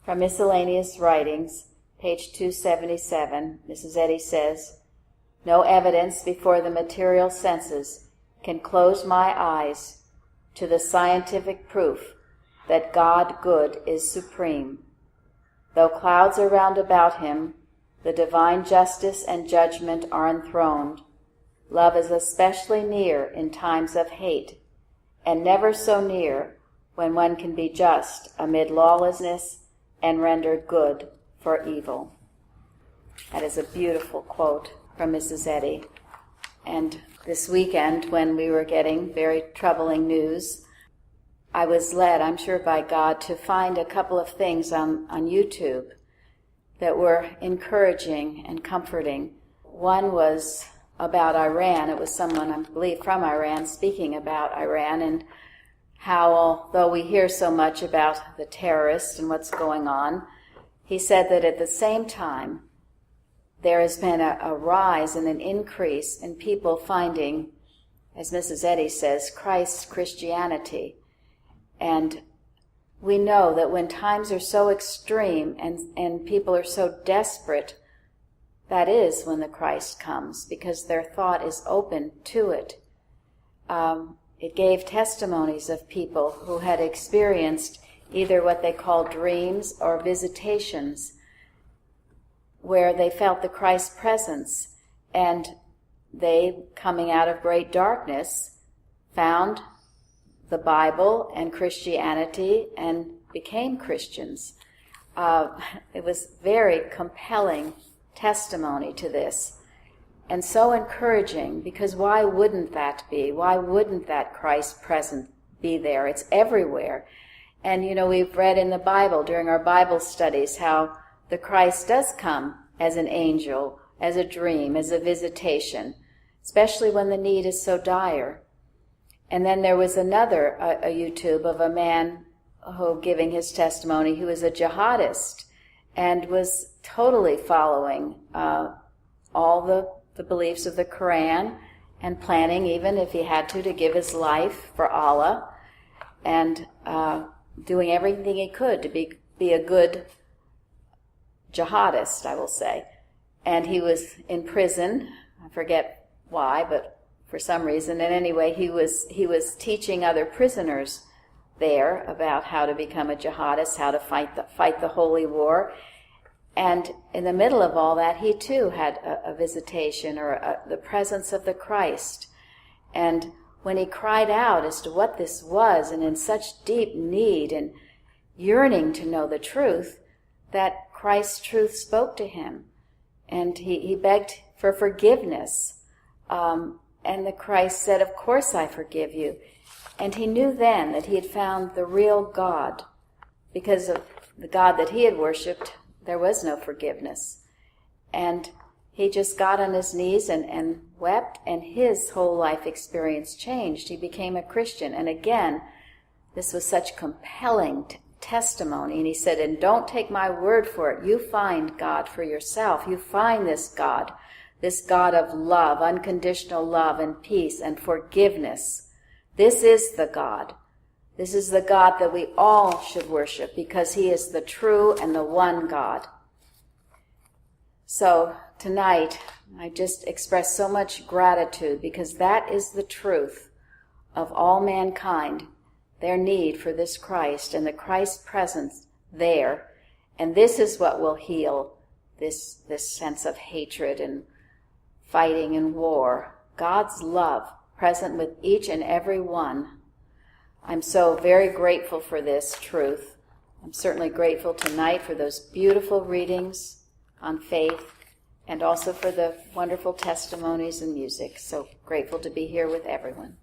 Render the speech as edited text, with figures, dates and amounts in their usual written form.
From Miscellaneous Writings, page 277, Mrs. Eddy says, "No evidence before the material senses can close my eyes to the scientific proof that God good is supreme. Though clouds are round about him, the divine justice and judgment are enthroned. Love is especially near in times of hate, and never so near when one can be just amid lawlessness and render good for evil." That is a beautiful quote from Mrs. Eddy. And this weekend, when we were getting very troubling news, I was led, I'm sure by God, to find a couple of things on YouTube that were encouraging and comforting. One was about Iran. It was someone, I believe, from Iran speaking about Iran and how, although we hear so much about the terrorists and what's going on, he said that at the same time, there has been a rise and an increase in people finding, as Mrs. Eddy says, Christ's Christianity. And we know that when times are so extreme and people are so desperate, that is when the Christ comes, because their thought is open to it. It gave testimonies of people who had experienced either what they call dreams or visitations, where they felt the Christ's presence, and they, coming out of great darkness, found the Bible and Christianity and became Christians. It was very compelling testimony to this, and so encouraging, because why wouldn't that be? Why wouldn't that Christ present be there? It's everywhere. And we've read in the Bible during our Bible studies how the Christ does come as an angel, as a dream, as a visitation, especially when the need is so dire. And then there was another a YouTube of a man who, giving his testimony, who was a jihadist and was totally following all the beliefs of the Quran, and planning, even if he had to give his life for Allah, and doing everything he could to be a good jihadist, I will say. And he was in prison. I forget why, but for some reason. And anyway, he was teaching other prisoners there about how to become a jihadist, how to fight the holy war. And in the middle of all that, he too had a visitation, or the presence of the Christ. And when he cried out as to what this was, and in such deep need and yearning to know the truth, that Christ's truth spoke to him. And he begged for forgiveness. And the Christ said, "Of course I forgive you." And he knew then that he had found the real God, because of the God that he had worshipped, there was no forgiveness. And he just got on his knees and wept, and his whole life experience changed. He became a Christian. And again, this was such compelling testimony. And he said, "And don't take my word for it. You find God for yourself. You find this God of love, unconditional love and peace and forgiveness. This is the God. This is the God that we all should worship, because he is the true and the one God." So tonight, I just express so much gratitude, because that is the truth of all mankind, their need for this Christ and the Christ's presence there. And this is what will heal this sense of hatred and fighting and war. God's love present with each and every one. I'm so very grateful for this truth. I'm certainly grateful tonight for those beautiful readings on faith, and also for the wonderful testimonies and music. So grateful to be here with everyone.